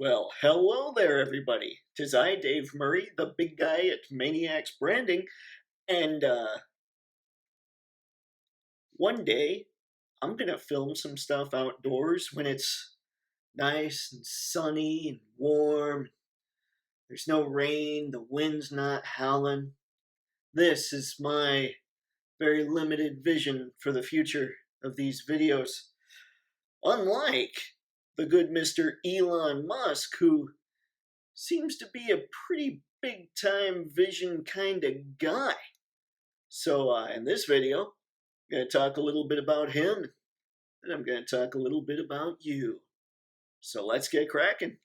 Well, hello there, everybody. 'Tis I, Dave Murray, the big guy at Mayniax Branding, and one day I'm gonna film some stuff outdoors when it's nice and sunny and warm. There's no rain, the wind's not howling. This is my very limited vision for the future of these videos. Unlike the good Mr. Elon Musk, who seems to be a pretty big time vision kind of guy. So in this video, I'm going to talk a little bit about him, and I'm going to talk a little bit about you. So let's get cracking.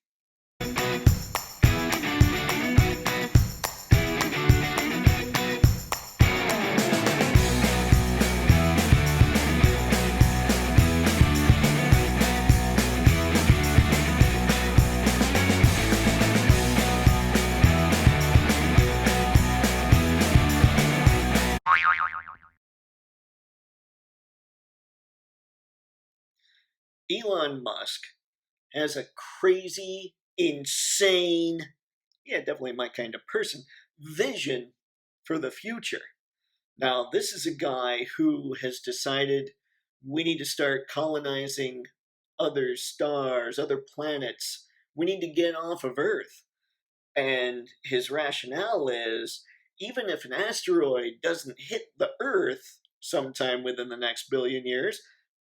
Elon Musk has a crazy, insane, yeah, definitely my kind of person, vision for the future. Now, this is a guy who has decided we need to start colonizing other stars, other planets. We need to get off of Earth. And his rationale is even if an asteroid doesn't hit the Earth sometime within the next billion years,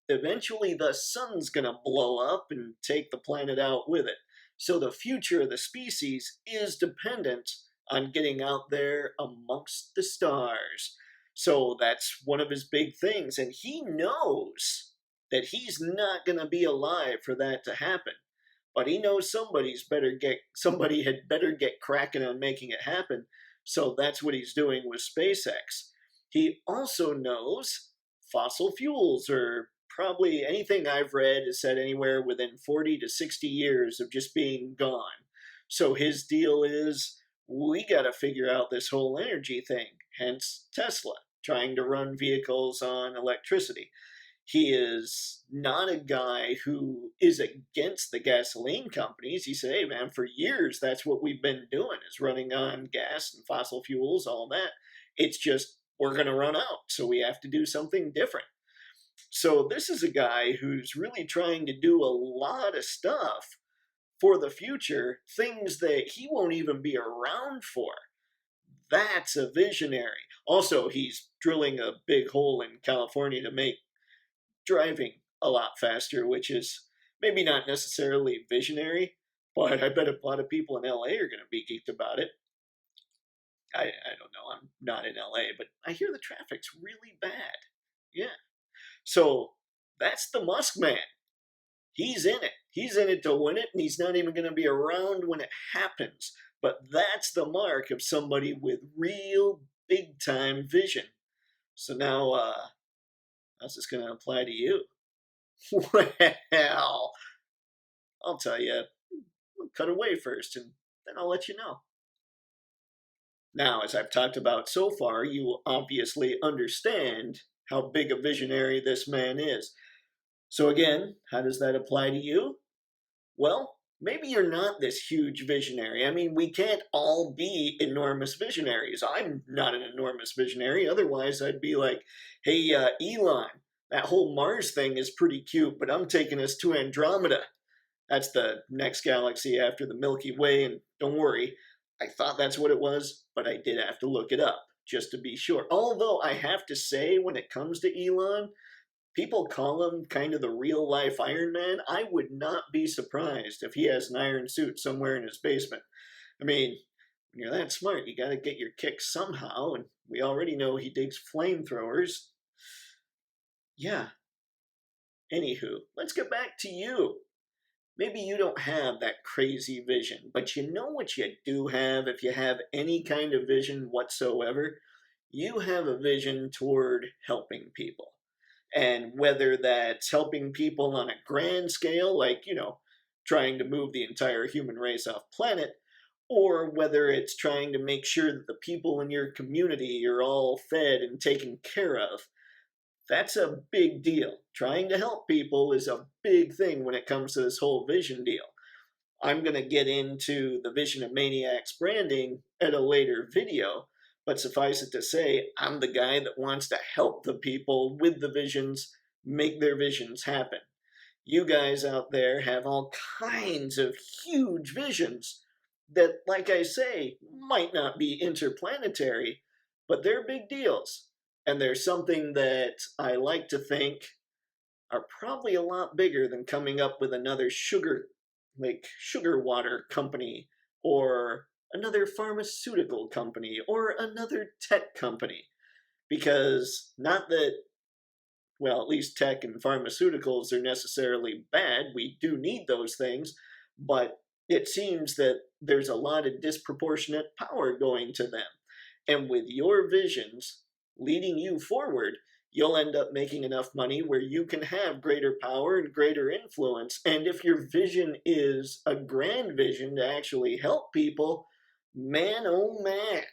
eventually the sun's going to blow up and take the planet out with it. So the future of the species is dependent on getting out there amongst the stars. So that's one of his big things. And he knows that he's not going to be alive for that to happen. But he knows somebody had better get cracking on making it happen. So that's what he's doing with SpaceX. He also knows fossil fuels are probably anything I've read is said anywhere within 40 to 60 years of just being gone. So his deal is we got to figure out this whole energy thing, hence Tesla, trying to run vehicles on electricity. He is not a guy who is against the gasoline companies. He said, hey man, for years that's what we've been doing is running on gas and fossil fuels, all that. It's just we're going to run out, so we have to do something different. So this is a guy who's really trying to do a lot of stuff for the future, things that he won't even be around for. That's a visionary. Also, he's drilling a big hole in California to make driving a lot faster, which is maybe not necessarily visionary, but I bet a lot of people in LA are going to be geeked about it. I don't know. I'm not in LA, but I hear the traffic's really bad. Yeah. So that's the Musk man. He's in it. He's in it to win it, and he's not even going to be around when it happens. But that's the mark of somebody with real big time vision. So now, how's this going to apply to you? Well, I'll tell you. I'll cut away first, and then I'll let you know. Now, as I've talked about so far, you obviously understand how big a visionary this man is. So again, how does that apply to you? Well, maybe you're not this huge visionary. I mean, we can't all be enormous visionaries. I'm not an enormous visionary. Otherwise, I'd be like, hey, Elon, that whole Mars thing is pretty cute, but I'm taking us to Andromeda. That's the next galaxy after the Milky Way, and don't worry, I thought that's what it was, but I did have to look it up just to be sure. Although I have to say, when it comes to Elon, people call him kind of the real life Iron Man. I would not be surprised if he has an iron suit somewhere in his basement. I mean, when you're that smart, you got to get your kicks somehow, and we already know he digs flamethrowers. Yeah. Anywho, let's get back to you. Maybe you don't have that crazy vision, but you know what you do have if you have any kind of vision whatsoever? You have a vision toward helping people. And whether that's helping people on a grand scale, like, trying to move the entire human race off planet, or whether it's trying to make sure that the people in your community are all fed and taken care of, that's a big deal. Trying to help people is a big thing when it comes to this whole vision deal. I'm going to get into the vision of Mayniax branding at a later video, but suffice it to say, I'm the guy that wants to help the people with the visions make their visions happen. You guys out there have all kinds of huge visions that, like I say, might not be interplanetary, but they're big deals. And they're something that I like to think are probably a lot bigger than coming up with another sugar water company, or another pharmaceutical company, or another tech company. Because not that, well, at least tech and pharmaceuticals are necessarily bad. We do need those things, but it seems that there's a lot of disproportionate power going to them. And with your visions leading you forward, you'll end up making enough money where you can have greater power and greater influence. And if your vision is a grand vision to actually help people, man, oh man,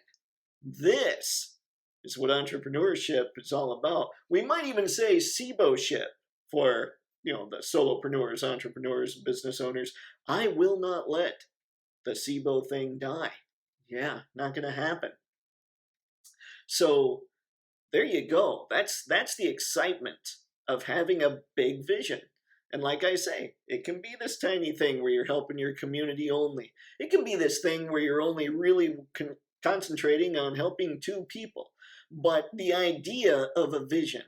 this is what entrepreneurship is all about. We might even say SIBO-ship for, the solopreneurs, entrepreneurs, business owners. I will not let the SIBO thing die. Yeah, not going to happen. So there you go. That's the excitement of having a big vision. And like I say, it can be this tiny thing where you're helping your community only. It can be this thing where you're only really concentrating on helping 2 people. But the idea of a vision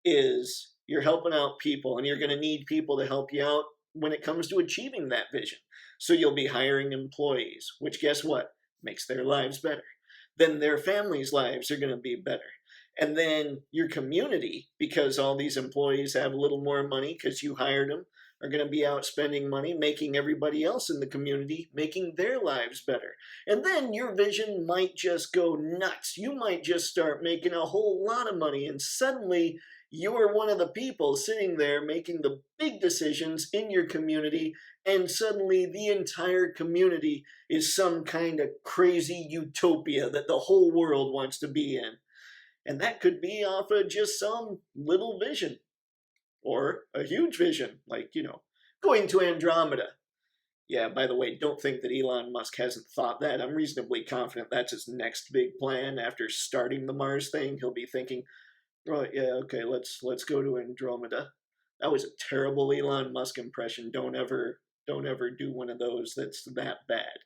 is you're helping out people, and you're going to need people to help you out when it comes to achieving that vision. So you'll be hiring employees, which, guess what? Makes their lives better. Then their families' lives are going to be better. And then your community, because all these employees have a little more money because you hired them, are going to be out spending money, making everybody else in the community, making their lives better. And then your vision might just go nuts. You might just start making a whole lot of money, and suddenly you're one of the people sitting there making the big decisions in your community, and suddenly the entire community is some kind of crazy utopia that the whole world wants to be in. And that could be off of just some little vision, or a huge vision, like, going to Andromeda. Yeah, by the way, don't think that Elon Musk hasn't thought that. I'm reasonably confident that's his next big plan. After starting the Mars thing, he'll be thinking, right, yeah, okay, let's go to Andromeda. That was a terrible Elon Musk impression. Don't ever do one of those that's that bad.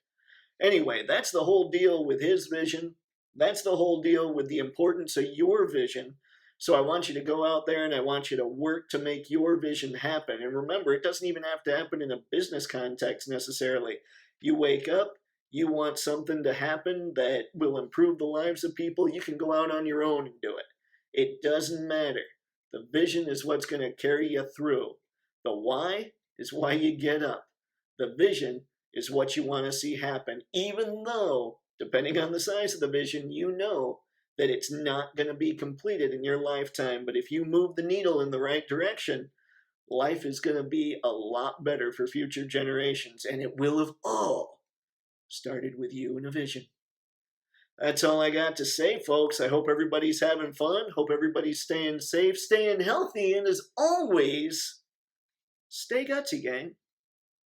Anyway, that's the whole deal with his vision. That's the whole deal with the importance of your vision. So I want you to go out there and I want you to work to make your vision happen. And remember, it doesn't even have to happen in a business context necessarily. You wake up, you want something to happen that will improve the lives of people, you can go out on your own and do it. It doesn't matter. The vision is what's going to carry you through. The why is why you get up. The vision is what you want to see happen, even though, depending on the size of the vision, you know that it's not going to be completed in your lifetime. But if you move the needle in the right direction, life is going to be a lot better for future generations. And it will have all started with you and a vision. That's all I got to say, folks. I hope everybody's having fun. Hope everybody's staying safe, staying healthy, and as always, stay gutsy, gang.